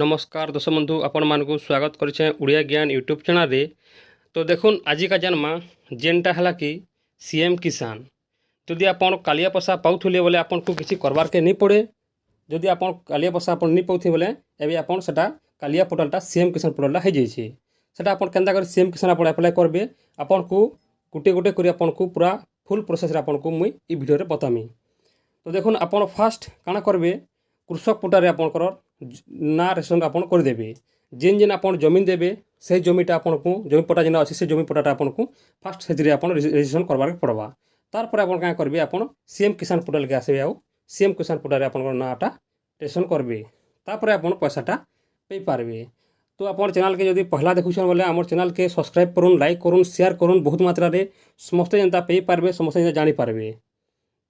नमस्कार दर्शक बंधु आपण मानक स्वागत करें उड़िया ज्ञान यूट्यूब चैनल रे। तो देखुन आज का जन्मा जेनटा है कि सीएम किसान जदि आपन कालिया पैसा पाउथुले बोले आपन को किसी करबार के नहीं पड़े। जदि आपन कालिया पैसा आपन नहीं पाउथे बोले एबे आपन सेटा कालिया पोर्टलटा सीएम किसान पोर्टलटा हो जाइए। सेटा आपन केंदा कर सीएम किसान आपन अप्लाई करबे आपन को गुटे गुटे करी आपन को पूरा फुल प्रोसेस आपन को मुई ई वीडियो रे बतामी। तो देखुन आपन फास्ट काना करबे कृषक पोर्टल रे आपनकर ना रेशन आपन करदेवे। जेन जेन आपन जमीन देवे से जमीटा आपन को जमी पट्टा जेना अच्छे से जमी पट्टाटा आपन को फास्ट से रजिस्ट्रेशन करवार पड़वा। तारपर आपन क्या करेंगे आपन सीएम किसान पोर्टल के आसबे आउ सीएम किसान पोर्टल आपन नाटा रेशन करबे तापर आपन पैसाटा पे पारबे। तो आपन चैनल के जदि पहला देखुछन बोले आमर चैनल के सब्सक्राइब करुन लाइक करुन शेयर करुन बहुत मात्रा रे समस्त जनता पे पारबे समस्त जनता जानी पारबे।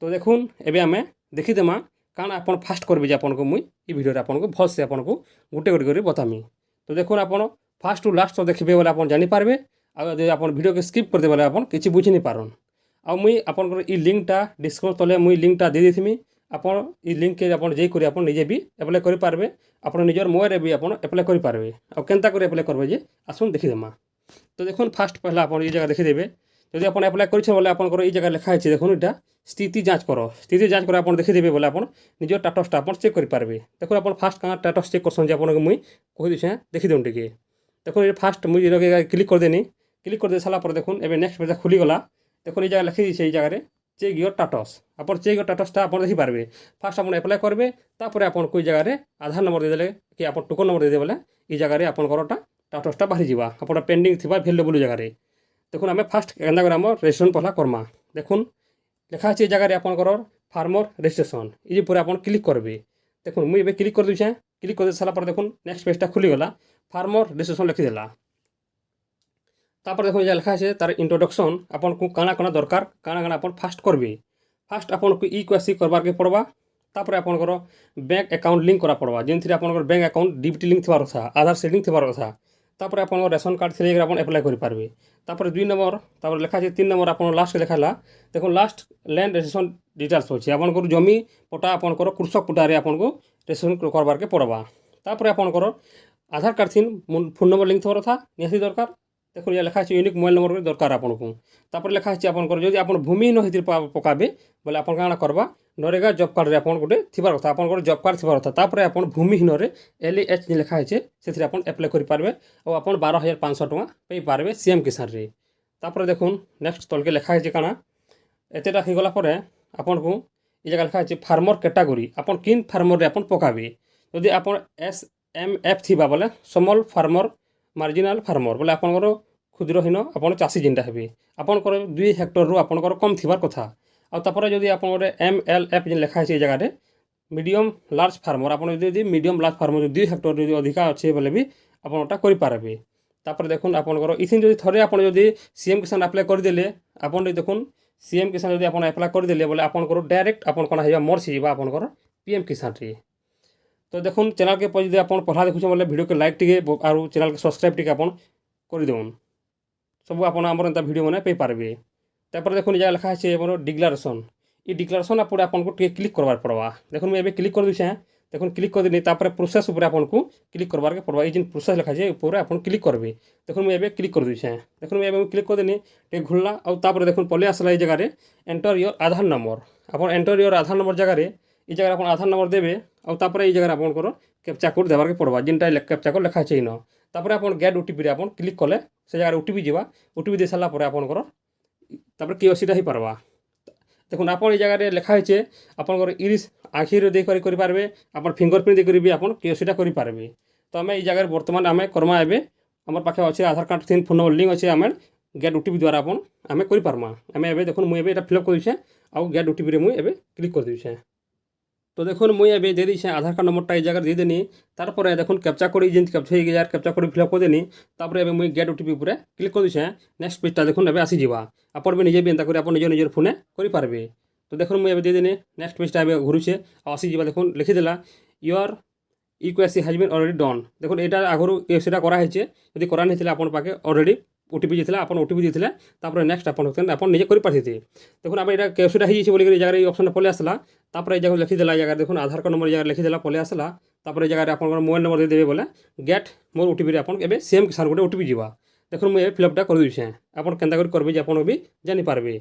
तो देखुन एबे आमे देखिदेमा काना आपन फास्ट करबे जे आपन को मुई ई वीडियो रे आपन को भल से आपन को गुटे गुटे करी बतामी। तो देखुन आपन फास्ट टू लास्ट तो देखबे बोले आपन जानी पारबे। आ यदि आपन वीडियो के स्किप कर दे बोले आपन किछि बुझि नहीं पारन। आ मुई आपन को ई लिंकटा डिस्क्रिप्शन तले मुई लिंकटा दे देथिमी। आपन ई लिंक के आपन जे करी आपन निजे भी अप्लाई करि पारबे। आपन निजर मोबाइल रे भी आपन अप्लाई करि पारबे। आ केनता करी अप्लाई करबे जे आसुन देखि देमा। तो देखुन फास्ट पहला आपन ई जगह देखि देबे। जदि आपन अप्लाई करिछ बोले आपन को ई जगह लिखा है देखुन इटा स्थिति जांच करो। स्थिति जांच कर आपन देखि देबे बोले आपन निजर स्टेटसटा आपन चेक करि पारबे। देखुन आपन फास्ट का स्टेटस चेक करसन जे आपन को मुई कहि दिछे देखि देउन टिके। देखुन ये फास्ट मुई जगह क्लिक कर देनी। क्लिक कर दे साला पर देखुन एबे नेक्स्ट पेज खुली गला। देखुन ई जगह लिखि दिछे ई जगह रे चेक योर स्टेटस। आपन चेक योर स्टेटसटा आपन देखि पारबे। फास्ट आपन अप्लाई करबे तापर आपन कोई जगह रे आधार नंबर दे देले कि आपन टोकन नंबर दे दे बोले ई जगह रे आपन करटा स्टेटसटा बाहरी जिवा आपन पेंडिंग थिबा अवेलेबल जगह रे। देखुन आमे फास्ट केंदा कर हम रजिस्ट्रेशन पहला करमा। देखुन लिखा है जगह रे आपन कर फार्मर रजिस्ट्रेशन ये पूरा आपन क्लिक करबे। देखुन मुई एबे क्लिक कर दूछे। क्लिक कर दे साला पर देखुन नेक्स्ट पेजटा खुली गला। फार्मर रजिस्ट्रेशन लिखि देला। तापर देखुन जे लिखा है तार इंट्रोडक्शन आपन को काना काना दरकार काना काना आपन फास्ट करबे। फास्ट आपन को ई क्वेसी करबार के पड़वा। तापर आपन कर बैंक अकाउंट लिंक करा पड़वा जेनथि आपन कर बैंक अकाउंट डीबीटी लिंक थिबार कथा आधार से लिंक थिबार कथा। तापर आपन रेशन कार्ड थिले आपन अप्लाई करि पारबे। तापर 2 नंबर तापर लिखा है 3 नंबर आपन लास्ट लिखाला। देखो लास्ट लैंड रजिस्ट्रेशन डिटेल्स होछि आपन को जमी पट्टा आपन को कृषक पट्टा रे आपन को रजिस्ट्रेशन करबार के पड़वा। तापर आपन को आधार कार्ड थिन फोन नंबर लिंक थिबार कथा निहाती दरकार। देखो ये लिखा है यूनिक मोबाइल नंबर दरकार आपन को। तापर लिखा है आपन को जदि आपन भूमिहीन होइतिर पकाबे बोले आपन काना करबा नरेगा जॉब कार्ड रे आपन गोटे थिबार कथा आपन को जॉब कार्ड थिबार कथा। तापर आपन भूमिहीन रे LAH जे लिखा है सेथिरे आपन अप्लाई करि पारबे और आपन 12,500 टका पे पारबे सीएम किसान रे। तापर देखुन नेक्स्ट तल के लिखा है काना एतेटा हो गला परे आपन को ई जगह लिखा है फार्मर कैटेगरी आपन किन फार्मर रे आपन पकाबे। जदि आपन SMF थिबा बोले स्मॉल फार्मर मार्जिनल फार्मर बोले आपन को क्षुद्रहीन आपन चाषी जेनटा हेबे आपन को 2 हेक्टर रु आपन को कम थिबार कथा। आ तापर जदि आपन गोटे MLF जे लिखा है जगह रे मीडियम लार्ज फार्मर आपन जदि मीडियम लार्ज फार्मर 2 हेक्टर जदि अधिका अच्छे बोले भी आपन ओटा करि पारबे। तापर देखुन आपन को इथिन जदि थरे आपन जदि सीएम किसान अप्लाई कर देले आपन देखुन सीएम किसान जदि आपन अप्लाई कर देले बोले आपन को डायरेक्ट आपन कोना हेबा मर्ज हिबा आपन को पीएम किसान रे। तो देखुन चैनल के पर जदि आपन पहला देखुछ बोले वीडियो के लाइक टिके आरो चैनल के सब्सक्राइब टिके आपन कर देउन सब आपन हमर एंता वीडियो माने पे पारबे। तापर देखुन जगह लिखा है हमर डिक्लेरेशन ई डिक्लेरेशन आपन आपन को क्लिक करबार पड़वा। देखुन मैं एबे क्लिक कर दिछे। देखुन क्लिक कर देनी तापर प्रोसेस ऊपर आपन को क्लिक करबार के पड़वा। ई जिन प्रोसेस लिखा है ऊपर आपन क्लिक करबे। देखुन मैं एबे क्लिक कर दिछे। देखुन मैं एबे क्लिक कर देनी टे घुलला और तापर देखुन पले आसला ई जगह रे एंटर योर आधार नंबर आपन एंटर योर आधार नंबर जगह रे ई जगह आपन आधार नंबर देबे और तापर ई जगह आपन को कैप्चा कोड देबार के पड़वा जिनटा कैप्चा कोड लिखा है इनो। तापर आपन गेट ओटीपी रे आपन क्लिक कले से जगह ओटीपी जीवा ओटीपी दे साला पर आपन को तापर केओसीटा ही पारबा। देखुन आपन ई जगह रे लिखा है आपन को इरिस आखिर दे करि पारबे आपन फिंगरप्रिंट दे करि भी आपन केओसीटा करि पारबे। तो हमें ई जगह वर्तमान आमे करमा एबे हमर पाखे अछि आधार कार्ड थिन फोन नंबर लिंक अछि आमे गेट ओटीपी द्वारा आपन आमे करि पारमा। आमे एबे देखुन मुई एबे एटा फिलअप कर दिछे आ गेट ओटीपी रे मुई एबे क्लिक कर दिछे। तो देखुन मुई एबे दे दिछे आधार कार्ड नंबरटा ई जगह दे देनी। तार पर देखुन कैप्चा कोड जेन कैप्चा हे यार कैप्चा कोड फिलअप कर देनी। तापर एबे मुई गेट ओटीपी ऊपर क्लिक कर दिछे। नेक्स्ट पेजटा देखुन एबे आसी जिवा आपन भी निजे भी एंता करी आपन निजर फोने करि पारबे। तो देखुन मुई एबे दे देनी नेक्स्ट पेजटा एबे घुरुछे आसी जिवा देखुन लिखि देला योर इक्वेसी हैज बीन ऑलरेडी डन। देखुन एटा आगरु केसीटा करा हेचे यदि करा नै थिला आपन पाके ऑलरेडी ओटीपी जेथिला आपन ओटीपी देथिला तापर नेक्स्ट आपन निजे करि पाथिते। देखुन आबे एटा केसीटा हि जेछि बोली जगह रे ऑप्शन पले आसला। तापर ए जगह लिखि देला जगह देखुन आधार कार्ड नंबर जगह लिखि देला पले आसला। तापर जगह आपन मोबाइल नंबर देदेवे बोले गेट मोर ओटीपी आपन एबे सीएम किसान गोटे ओटीपी जीवा देखुन मुझे फिलअपटा कर दूचे आपन केन्ता कर करबे जे आपन भी जानि पारबे।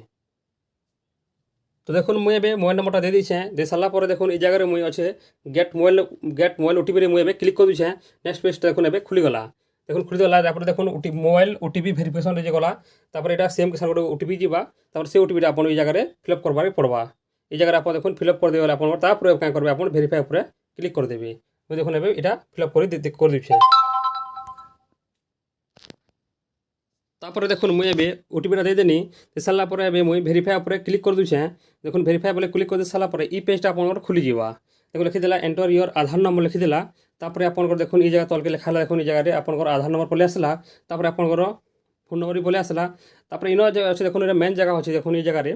तो देखुन मुझे एबे मोबाइल नंबरटा दे दीछे दे सारा पर देखुन ई जगह मुझे अच्छे गेट मोबाइल ओटीपी मुझे क्लिक कर दूचे नेक्स्ट पेज देखुन एबे खुलीगला देखुन खुलीगला देखुन मोबाइल ओटीपी भेरिफिकेशन रे गला तापर एटा सेम किसान गोटे ओटीपी जीवा तापर से ओटीपी आपन ई जगह फिलअप करबार पड़वा ई जगह आप देखुन फिलअप कर देबे आपन तापर का करबे आपन भेरिफाई ऊपर क्लिक कर देबे मुझे देखुन एबे एटा फिलअप कर दूचे तापर देखुन मुझे एबे ओटीपीटा दे देनी दे सारा पर एबे मुझे भेरिफाई ऊपर क्लिक कर दूचे देखुन भेरिफाई बोले क्लिक कर दे सारा पर ई पेजटा आपन खुली जीवा देखो लिखिदेला एंटर योर आधार नंबर लिखिदेला तापर आपन देखुन ई जगह तलके लिखा देखुन ई जगह आपन आधार नंबर पले आसला तापर आपन फोन नंबर भी पले आसला तापर इन अच्छे देखुन मेन जगह अच्छे देखुन ई जगह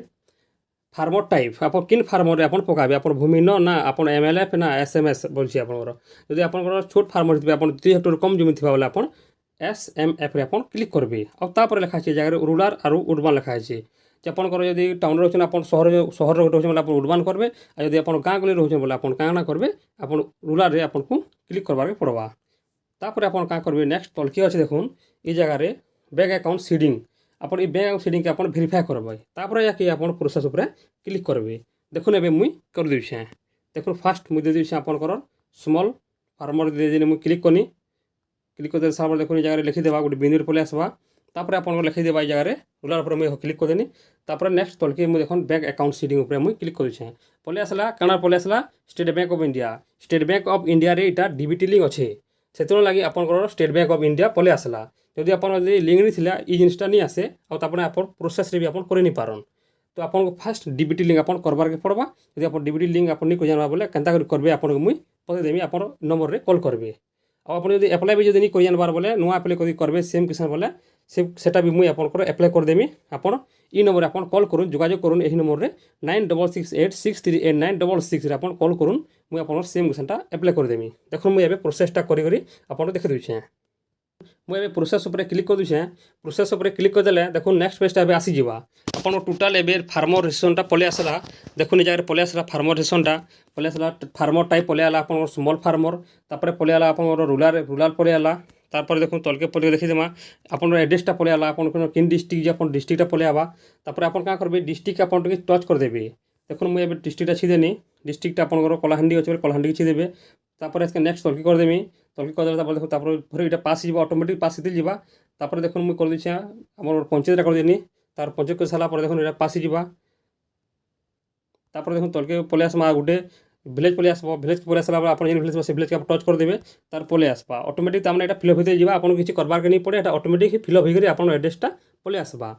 फार्मर टाइप आप किन फार्मर आप पकाबे आप भूमि न ना आप एमएलएफ ना एसएमएस बोलছি आपनकर जदि आपनकर छोट फार्मर थी आप 2 हेक्टर कम जमी थी बोले आप एसएमएफ रे आप क्लिक करबे और तापर लिखा है जगह रूरल और उर्बान लिखा है आपनकर जदि टाउन रोचन आप सहर रोचे बोले आप उर्बान करबे आ जदि आप गाँ गली रोचे बोले आप काना करबे आप रूरल रे आपको क्लिक करबार पड़वा तापर आप का करबे नेक्स्ट तलकी अच्छे देखुन ई जगह बैंक अकाउंट सीडिंग अपन ई बैंक अकाउंट सीडिंग के अपन भेरिफाई करबे तापर जाके अपन प्रोसेस ऊपर क्लिक करबे देखुन एबे मुई कर देछे देखुन फास्ट मुई दे देछे आपनकर स्मॉल फार्मर दे देने मुई क्लिक करनी क्लिक कर दे साबर देखुन ई जगह लिखि देबा गोटे बिंदु पले आसबा तापर आपन लिखि देबा ई जगह रूलर ऊपर मुई क्लिक कर देनी तापर नेक्स्ट तलके मुई देखुन बैंक अकाउंट सीडिंग ऊपर मुई क्लिक कर देछे पले आसला काना पले आसला स्टेट बैंक ऑफ इंडिया रे इटा डीबीटी लिंक अच्छे से लगी आपनकर स्टेट बैंक ऑफ इंडिया पले आसला जदि आप लिंक नहीं थिला ई जिनिसटा नहीं आसे और तापर आप प्रोसेस रे भी आप कर नहीं पारन तो आपन फास्ट डीबीटी लिंक आप करबार के पड़वा यदि आप डीबीटी लिंक आप नहीं जानवा बोले केनता करबे आपन मुई पते देमी आपन नंबर रे कॉल करबे और आप जदि अप्लाई भी जदि नहीं जानबार बोले नुआ अप्लाई करी करबे सेम किसान बोले सेटा भी मुई आपन अप्लाई कर देमी आपन ई नंबर आपन कॉल करूँ जोगाजोग करूँ यही नंबर रे 9668638966 रे आपन कॉल करूँ मुई आपन सेम किसानटा अप्लाई कर देमी देखो मुई एबे प्रोसेसटा करी आपन देखि दूचे मुझे प्रोसेस ऊपर क्लिक कर दूचे प्रोसेस ऊपर क्लिक कर देले देखो नेक्स्ट पेजटा एबे आसी जीवा अपन टोटल एबे फार्मर रेशनटा पले आसला देखो जगह पले आसला फार्मर रेशनटा पले आसला फार्मर टाइप पले आला अपन स्मॉल फार्मर तापर पले आला अपन रूरल पले आला तापर देखो तलके पले देखि देमा अपन एड्रेसटा पले आला अपन किन डिस्ट्रिक्ट जे अपन डिस्ट्रिक्टटा पले आवा तापर अपन का करबे डिस्ट्रिक्ट अपन टच कर देबे देखो मुझे डिस्ट्रिक्टटा छिदेनी डिस्ट्रिक्ट अपन कलाहांडी अच्छे कलाहांडी छिदेबे तापर इसके नेक्स्ट तलकी कर देमी तलकी कर देला देखो तापर फिर इटा पास जीवा ऑटोमेटिक पास हिते जीवा तापर देखो मुझे कर दीछे हमर पंचायत कर देनी तार पंचायत कर सारा पर देखो इटा पास जीवा तापर देखो तलके पले आसमा गोटे विलेज पले आसबो विलेज पले आसला अपन जेन विलेज से विलेज के टच कर देबे तार पले आसबा ऑटोमेटिक तामने एटा फिलअप होते जीवा अपन किछि करबार के नहीं पड़े एटा ऑटोमेटिक ही फिलअप होई अपन एड्रेसटा पले आसबा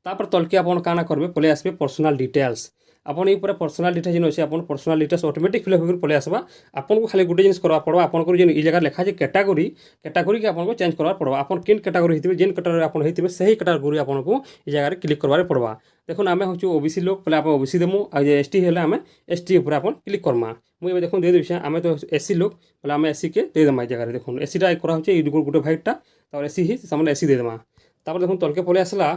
तापर तलके अपन काना करबे पले आसबे पर्सनल डिटेल्स अपन ये पर्सनल डिटेल्स जिन अच्छे अपन पर्सनल डिटेल्स ऑटोमेटिक फिलअप होकर पले आसबा आपन को खाली गोटे जिन करवा पड़वा आपन जेन ई जगह लिखा है कैटेगरी के आपन को चेंज करवा पड़वा आपन किन कैटेगरी होइतिबे जेन कैटेगरी आपन होइतिबे सही कैटेगरी आपन को ई जगह क्लिक करबार पड़वा देखुन आमे होछु ओबीसी लोग पले आपन ओबीसी देमु आ जे एसटी हेले आमे एसटी ऊपर आपन क्लिक करमा मुई एबे देखुन दे देबिछे आमे तो एससी लोग पले आमे एससी के दे देमा ई जगह देखुन एससी टा करा होचे ई गोटे भाइटा तापर एससी ही सामने एससी दे देमा तापर देखुन तलके पले आसला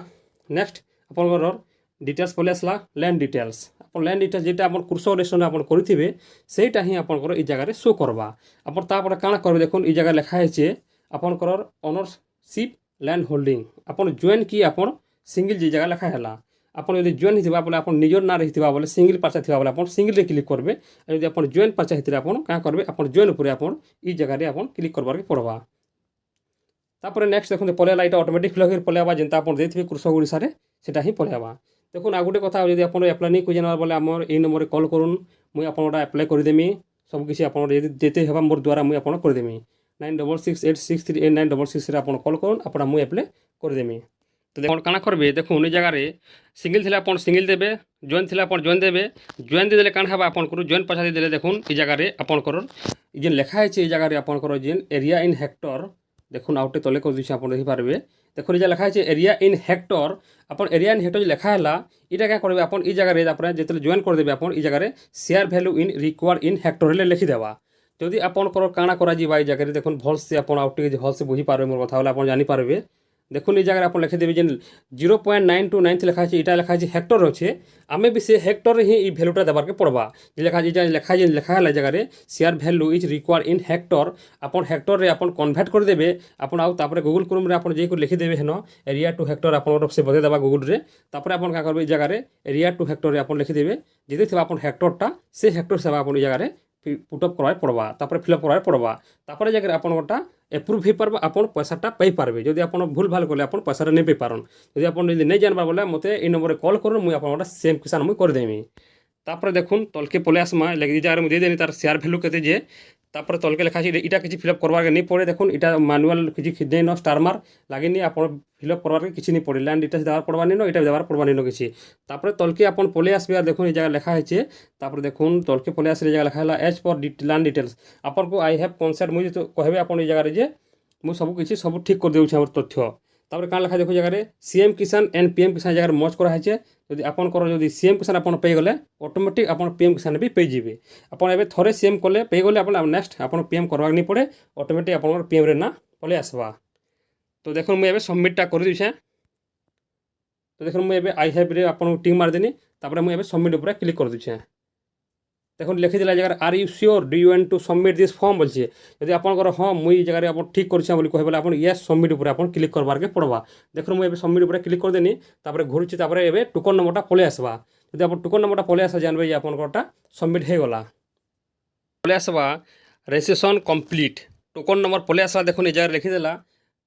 नेक्स्ट आपन डिटेल्स पले आसला लैंड डिटेल्स अपन लैंड डिटेल्स जेटा अपन कृषक रेशन अपन करिथिबे सेटा ही आपनकर ई जगह शो करबा अपन तापर काना करबे देखुन ई जगह लिखा है आपनकर ओनरशिप लैंड होल्डिंग अपन जॉइन की अपन सिंगल जी जगह लिखा हैला अपन यदि जॉइन हिथिबा बोले अपन निजर ना रहिथिबा बोले सिंगल पर्चा थिबा बोले अपन सिंगल रे क्लिक करबे यदि अपन जॉइन पर्चा हिथिबा अपन का करबे अपन जॉइन ऊपर अपन ई जगह रे अपन क्लिक करबार के पड़वा तापर नेक्स्ट देखुन पले लाइट ऑटोमेटिक फिल होकर पले आबा जेंता अपन देथिबे कृषक ओडिसा रे सेटा ही पले आबा देखुन आ गोटे कथा यदि अपन अप्लाई नहीं जानवर बोले आमर ए नंबर कॉल करूँ मुई आपन अप्लाई करदेमी सबकिछि आपन देते हेबा मोर द्वारा मुई आपन करदेमी 9668638966 आप कॉल करूँ आप मुई अप्लाई करदेमी तो देखो काना करबे देखुन ई जगह सिंगल थिला अपन सिंगल देबे जॉइन थिला अपन जॉइन देबे जॉइन दे देले काना हेबा आपन करू जॉइन पछा दे देले देखुन ई जगह आपन कर जेन लिखा है ई जगह आपन कर जेन एरिया इन हेक्टर देखुन आउटे तले कर दिछे आपन देखि पारबे देखो ये लिखा है area in Hector upon area in Hector लिखा है इटा क्या करबे अपन ई जगह जो जॉइन कर देबे अपन ई जगह share value in required in Hector ले लिखि देबा जदि आपन कर काना करा जीवा ई जगह देखुन भल से अपन आउटे भल से बुझी पारबे मोर कथा बोले अपन जानि पारबे দেখুন এই জায়গায় আপনার লিখিদেবে যে 0.929 লেখা আছে, এটা লেখা আছে হেক্টর আছে। আমি বি সে হেক্টর হি এই ভ্যালুটা দেবারকে পড়বা। যে লেখা যে লেখা হল জায়গায় share value is required in hectare, আপনার হেক্টরে আপনার কনভর্ট করে দেবে। আপনার আউ তারপরে গুগল ক্রোমরে আপনার যে লিখিদেবে হেন এরিয়া টু হেক্টর আপনার সে বদে দেবা গুগলরে। তারপরে আপনার কাঁ করবে এই জায়গায় এরিয়া টু হেক্টরে আপনার লিখিদেবে যেতে থাকবে আপনার হেক্টরটা, সে হেক্টর হিসাবে আপনার এই জায়গায় পুটअप করবার পড়বা, তারপরে ফিলअप করবার পড়বা। তারপরে জায়গায় আপনারটা এপ্রুভ হয়ে পারবে, আপনার পয়সাটা পাই পারবে। যদি আপনার ভুল ভাল করলে আপনার পয়সাটা নেই পাই পারন। যদি আপনার যদি নেই জানবার বলে মতো এই নম্বরে কল করুন, মুই আপনার সেম কিষান মুই করে দেমি। তারপরে দেখুন তলকে পলে আসমা লেগে জায়গায় মুই দিয়ে দেনি তার শেয়ার ভ্যালু কেতে যে। তারপরে তলকে লেখা আছে এটা কিছু ফিলअप করবার নেই পড়ে। দেখুন এটা ম্যানুয়াল কিছু নেই ন স্টারমার লাগেনি, আপনার ফিলअप করবার কিছু নেই পড়ে। ল্যান্ড ডিটেলস দেওয়ার পড়বার নিন, এটা দেওয়ার পড়বার নিন কিছু। তারপরে তলকে আপনার পলে আসবে আর দেখুন এই জায়গায় লেখা হয়েছে। তারপরে দেখুন তলকে পলে আসলে এই জায়গায় লেখা হল এজ ফর ল্যান্ড ডিটেলস। আপনার আই হ্যাভ কনসেন্ট মুই তো কহবে আপনার এই জায়গায় যে মুই সবু কিছু সব ঠিক করে দেউছি আমার তথ্য। তারপরে কাঁ লেখা দেখো জায়গায় সিএম কিষান এন্ড পিএম কিষান জায়গায় মজ করা হয়েছে। যদি আপনার যদি সিএম কিষান আপনার পেয়ে গেলে অটোমেটিক আপনার পিএম কিষান বি পেয়ে যাবে। আপনার এবার থরে সিএম কলে পেয়ে গেলে আপনার নেক্সট আপনার পিএম করবার নি পড়ে, অটোমেটিক আপনার পিএম রে না পলে আসবা। তো দেখুন মুই এবার সবমিটটা করে দিছে। তো দেখুন মুই এবার আই হ্যাভ রে আপনার টিক মারি দেনি। তারপরে মুই এবার সবমিট উপরে ক্লিক করে দিছে। দেখুন লিখে দিলা জায়গায় are you sure do you want to submit this form বলছে। যদি আপনার হ্যাঁ মুই এই জায়গায় আপনার ঠিক করছে বলে কহে বলে আপনার ইয়েস সবমিট উপরে আপনার ক্লিক করবারকে পড়বা। দেখুন মুই এবার সবমিট উপরে ক্লিক করে দেনি। তারপরে ঘুরছি, তারপরে এবার টোকন নম্বরটা পলে আসবা। যদি আপনার টোকন নম্বরটা পলে আসা জানবে যে আপনারটা সবমিট হয়ে গলা। পলে আসবা রেজিস্ট্রেশন কমপ্লিট, টোকন নম্বর পলে আসবা। দেখুন এই জায়গায় লিখে দেলা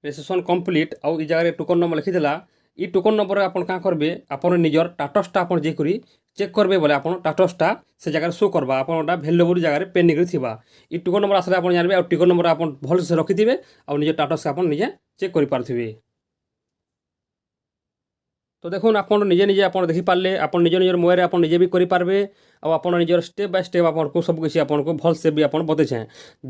রেজিস্ট্রেশন কমপ্লিট, আউ এই জায়গায় টোকন নম্বর লিখে দেলা। এই টোকন নম্বরে আপনার কাঁ করবে আপনার নিজের টাটসটা আপনার যে করি চেক করবে বলে আপনার টাটসটা সে জায়গায় শো করবা। আপনারটা ভ্যালুবল জায়গায় পেন্ডিং থিবা। এই টোকন নম্বর আসলে আপনার জানবে, আর টোকন নম্বর আপনার ভালসে রখিথিবে, আর নিজের টাটসকে আপনার নিজে চেক করে পারথিবে। তো দেখুন আপনার নিজে নিজে আপনার দেখি পারলে আপনার নিজের মোবাইলে আপনার নিজে বি করে পারবে। আপনার নিজের স্টেপ বাই স্টেপ আপনার সব কিছু আপনার ভালসে বি আপনার বতেছে।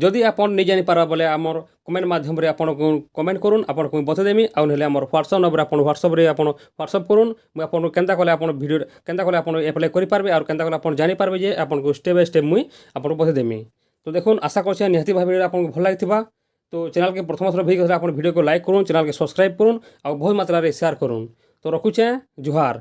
যদি আপনার নিজে নি পারা বলে আমার কমেন্ট মাধ্যমে আপনার কমেন্ট করুন, আপনার বতে দেমি। আর নহলে আমার হোয়াটসঅ্যাপ নম্বর আপনার হোয়াটসঅ্যাপে আপনার হোয়াটসঅ্যাপ করুন। মুই আপনার কেন্তা কলে আপনার ভিডিও কেন্তা কলে আপনার এপ্লাই করে পারবে, আর কেন্তা কলে আপনার জানি পারবে যে আপনার স্টেপ বাই স্টেপ মুই আপনার বতে দেমি। তো দেখুন আশা করছি নিহতি ভাবে আপনার ভাল লাগিথিবা। তো চ্যানেলকে প্রথম থর ভিডিও আপনার ভিডিওকে লাইক করুন, চ্যানেলকে সবসক্রাইব করুন, আর বহু মাত্রায় শেয়ার করুন। তো রখুছে জুহার।